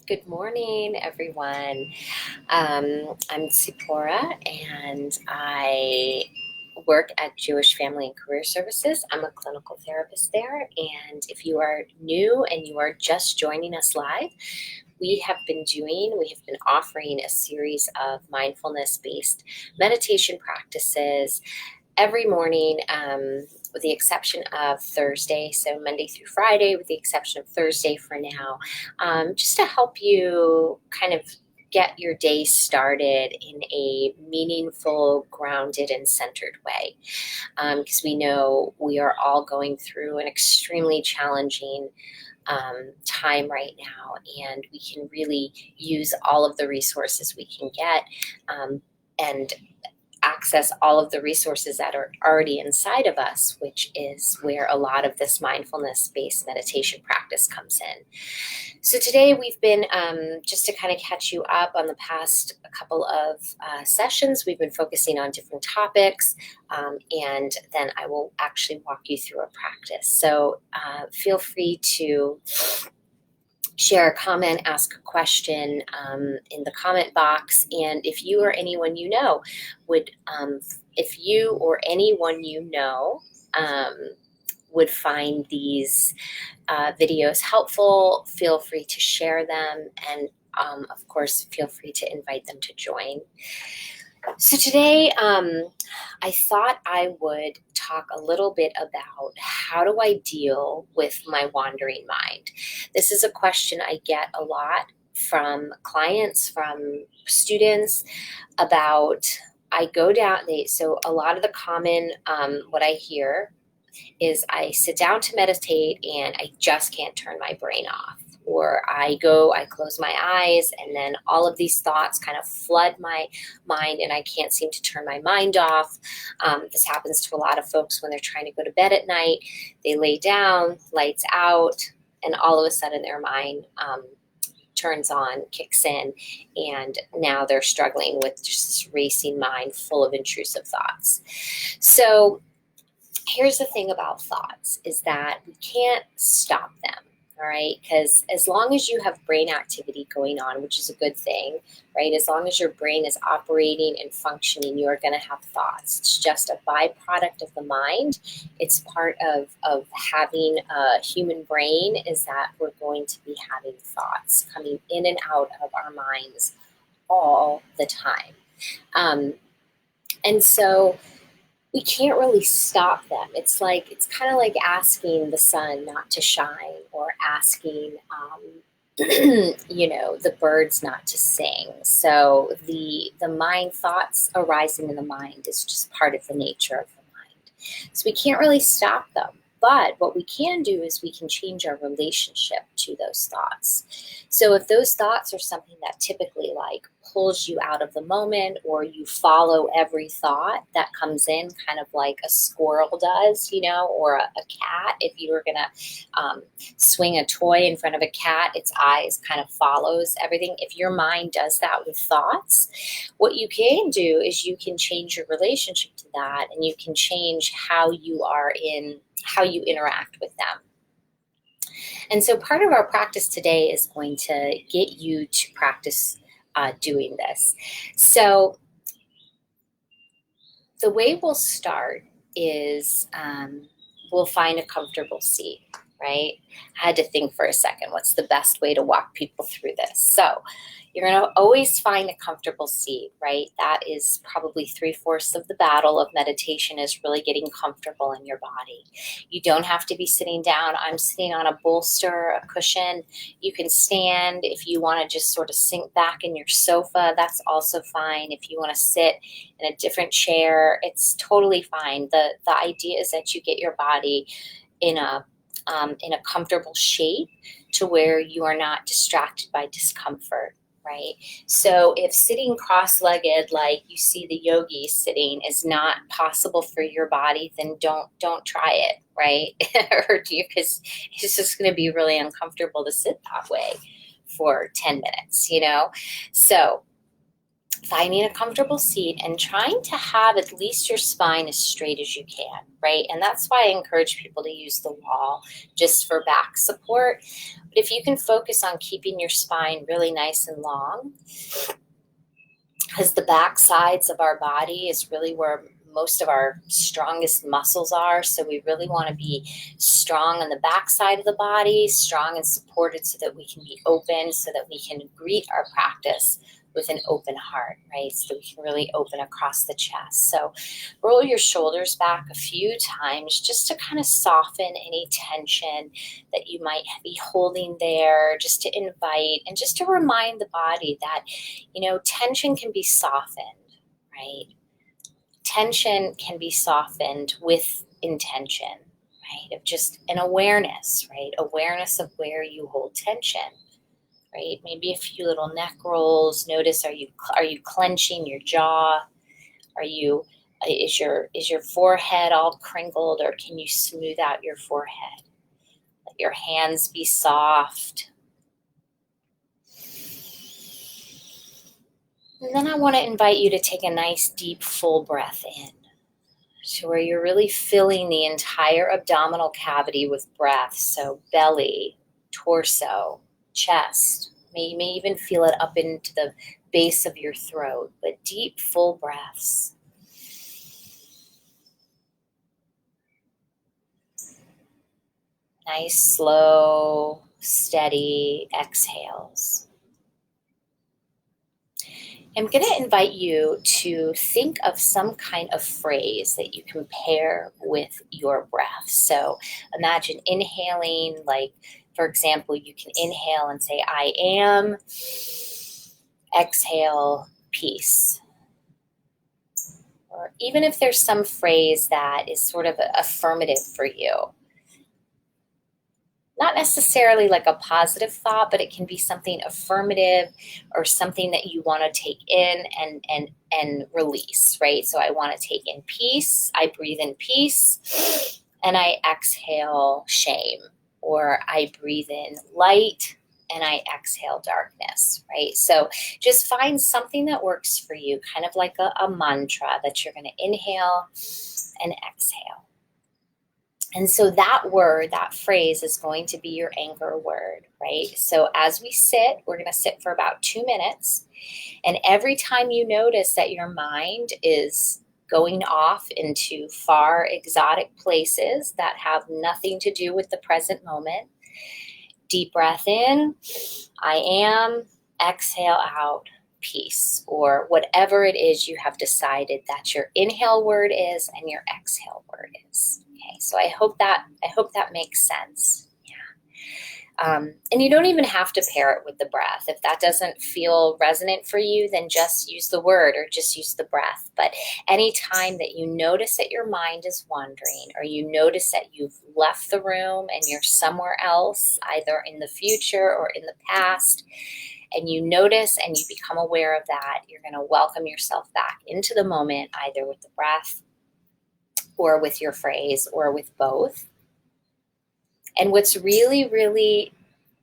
Good morning, everyone. I'm Tzipporah, and I work at Jewish Family and Career Services. I'm a clinical therapist there. And if you are new and you are just joining us live, we have been offering a series of mindfulness-based meditation practices every morning, with the exception of Thursday, so Monday through Friday, with the exception of Thursday for now, just to help you kind of get your day started in a meaningful, grounded, and centered way. Because we know we are all going through an extremely challenging time right now, and we can really use all of the resources we can get, and access all of the resources that are already inside of us, which is where a lot of this mindfulness-based meditation practice comes in. So today we've been, just to kind of catch you up on the past couple of sessions, we've been focusing on different topics, and then I will actually walk you through a practice. So feel free to share a comment, ask a question in the comment box. And if you or anyone you know would find these videos helpful, feel free to share them. And of course, feel free to invite them to join. So today, I thought I would talk a little bit about how do I deal with my wandering mind. This is a question I get a lot from clients, from students about, so a lot of the common, what I hear is I sit down to meditate and I just can't turn my brain off. Or I close my eyes, and then all of these thoughts kind of flood my mind and I can't seem to turn my mind off. This happens to a lot of folks when they're trying to go to bed at night. They lay down, lights out, and all of a sudden their mind turns on, kicks in, and now they're struggling with just this racing mind full of intrusive thoughts. So here's the thing about thoughts, is that we can't stop them. All right, because as long as you have brain activity going on, which is a good thing, right? As long as your brain is operating and functioning, you are going to have thoughts. It's just a byproduct of the mind. It's part of having a human brain, is that we're going to be having thoughts coming in and out of our minds all the time. And so we can't really stop them. It's kind of like asking the sun not to shine, or asking, the birds not to sing. So the mind, thoughts arising in the mind, is just part of the nature of the mind. So we can't really stop them. But what we can do is we can change our relationship to those thoughts. So if those thoughts are something that typically pulls you out of the moment, or you follow every thought that comes in, kind of like a squirrel does, or a cat. If you were gonna swing a toy in front of a cat, its eyes kind of follows everything. If your mind does that with thoughts, what you can do is you can change your relationship to that, and you can change how you interact with them. And so part of our practice today is going to get you to practice doing this. So the way we'll start is we'll find a comfortable seat, right? I had to think for a second, what's the best way to walk people through this? So you're going to always find a comfortable seat, right? That is probably 3/4 of the battle of meditation, is really getting comfortable in your body. You don't have to be sitting down. I'm sitting on a bolster, a cushion. You can stand. If you want to just sort of sink back in your sofa, that's also fine. If you want to sit in a different chair, it's totally fine. The idea is that you get your body in a comfortable shape to where you are not distracted by discomfort. Right? So if sitting cross-legged, like you see the yogis sitting, is not possible for your body, then don't try it, right? Because it's just going to be really uncomfortable to sit that way for 10 minutes, So finding a comfortable seat and trying to have at least your spine as straight as you can, right? And that's why I encourage people to use the wall just for back support. But if you can focus on keeping your spine really nice and long, because the back sides of our body is really where most of our strongest muscles are. So we really want to be strong on the back side of the body, strong and supported so that we can be open, so that we can greet our practice with an open heart, right? So we can really open across the chest. So roll your shoulders back a few times just to kind of soften any tension that you might be holding there, just to invite and just to remind the body that, tension can be softened, right? Tension can be softened with intention, right? Of just an awareness, right? Awareness of where you hold tension, right? Maybe a few little neck rolls. Notice, are you clenching your jaw? Is your forehead all crinkled, or can you smooth out your forehead? Let your hands be soft. And then I want to invite you to take a nice deep full breath in. So where you're really filling the entire abdominal cavity with breath. So belly, torso, chest. You may even feel it up into the base of your throat, but deep, full breaths. Nice, slow, steady exhales. I'm going to invite you to think of some kind of phrase that you can pair with your breath. So imagine inhaling, like, for example, you can inhale and say, I am, exhale, peace. Or even if there's some phrase that is sort of affirmative for you. Not necessarily like a positive thought, but it can be something affirmative or something that you want to take in and release, right? So I want to take in peace. I breathe in peace and I exhale shame, or I breathe in light and I exhale darkness, right? So just find something that works for you, kind of like a mantra that you're going to inhale and exhale. And so that word, that phrase is going to be your anchor word, right? So as we sit, we're going to sit for about 2 minutes. And every time you notice that your mind is going off into far exotic places that have nothing to do with the present moment, deep breath in, I am, exhale out, peace, or whatever it is you have decided that your inhale word is and your exhale word is. Okay, so I hope that makes sense. Yeah. And you don't even have to pair it with the breath. If that doesn't feel resonant for you, then just use the word or just use the breath. But anytime that you notice that your mind is wandering, or you notice that you've left the room and you're somewhere else, either in the future or in the past, and you notice and you become aware of that, you're going to welcome yourself back into the moment, either with the breath or with your phrase or with both. And what's really, really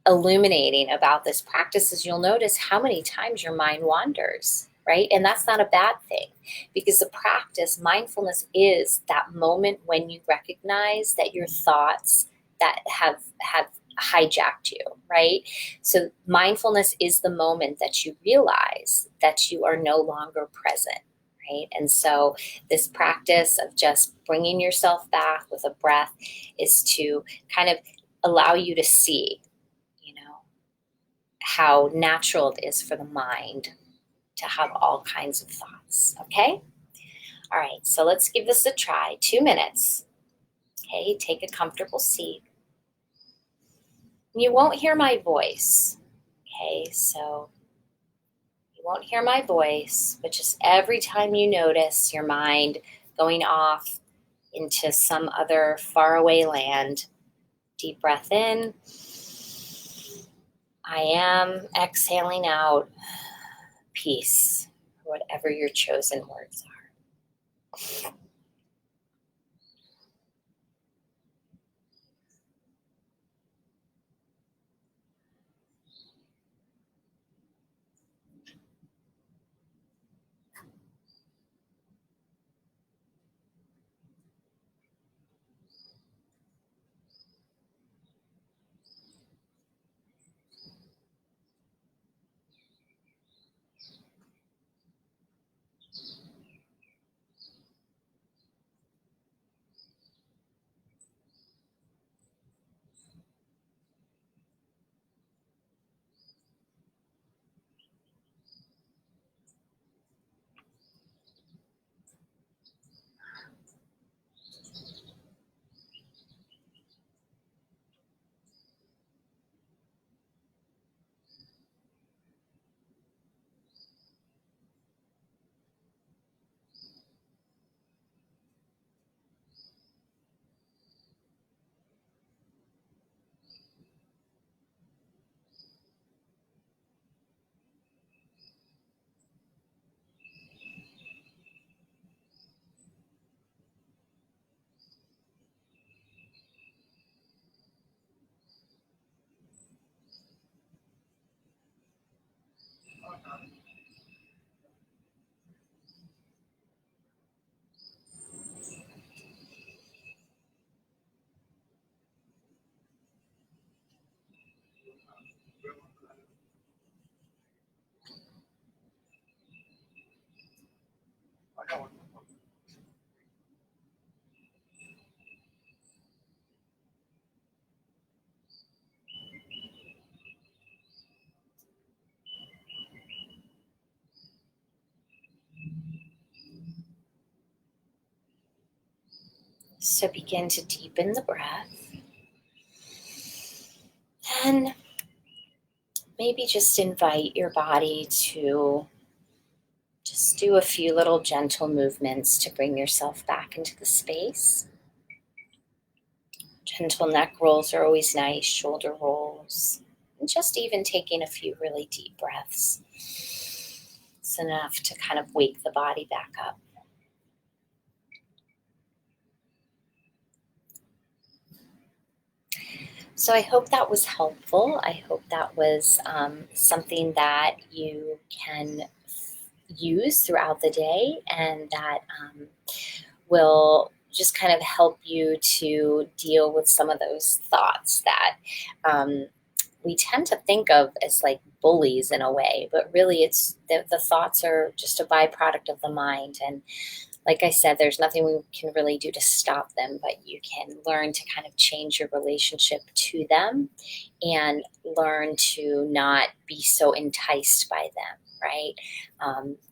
illuminating about this practice is you'll notice how many times your mind wanders, right? And that's not a bad thing, because the practice, mindfulness, is that moment when you recognize that your thoughts that have hijacked you, right? So mindfulness is the moment that you realize that you are no longer present, right? And so this practice of just bringing yourself back with a breath is to kind of allow you to see, how natural it is for the mind to have all kinds of thoughts, okay? All right, so let's give this a try. 2 minutes. Okay, take a comfortable seat. You won't hear my voice, okay? So you won't hear my voice, but just every time you notice your mind going off into some other faraway land, deep breath in. I am, exhaling out, peace, or whatever your chosen words are. So begin to deepen the breath. And maybe just invite your body to just do a few little gentle movements to bring yourself back into the space. Gentle neck rolls are always nice, shoulder rolls, and just even taking a few really deep breaths. It's enough to kind of wake the body back up. So I hope that was helpful. I hope that was something that you can use throughout the day, and that will just kind of help you to deal with some of those thoughts that we tend to think of as like bullies in a way, but really it's the thoughts are just a byproduct of the mind. And like I said, there's nothing we can really do to stop them, but you can learn to kind of change your relationship to them and learn to not be so enticed by them, right?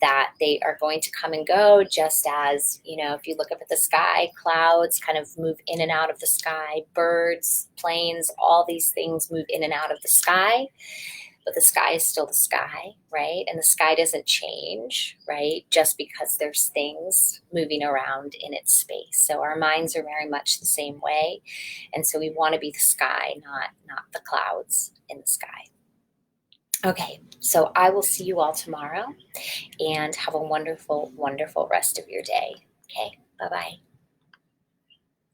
That they are going to come and go, just as, if you look up at the sky, clouds kind of move in and out of the sky, birds, planes, all these things move in and out of the sky. But the sky is still the sky, right? And the sky doesn't change, right? Just because there's things moving around in its space. So our minds are very much the same way. And so we want to be the sky, not the clouds in the sky. Okay, so I will see you all tomorrow, and have a wonderful, wonderful rest of your day. Okay, bye-bye.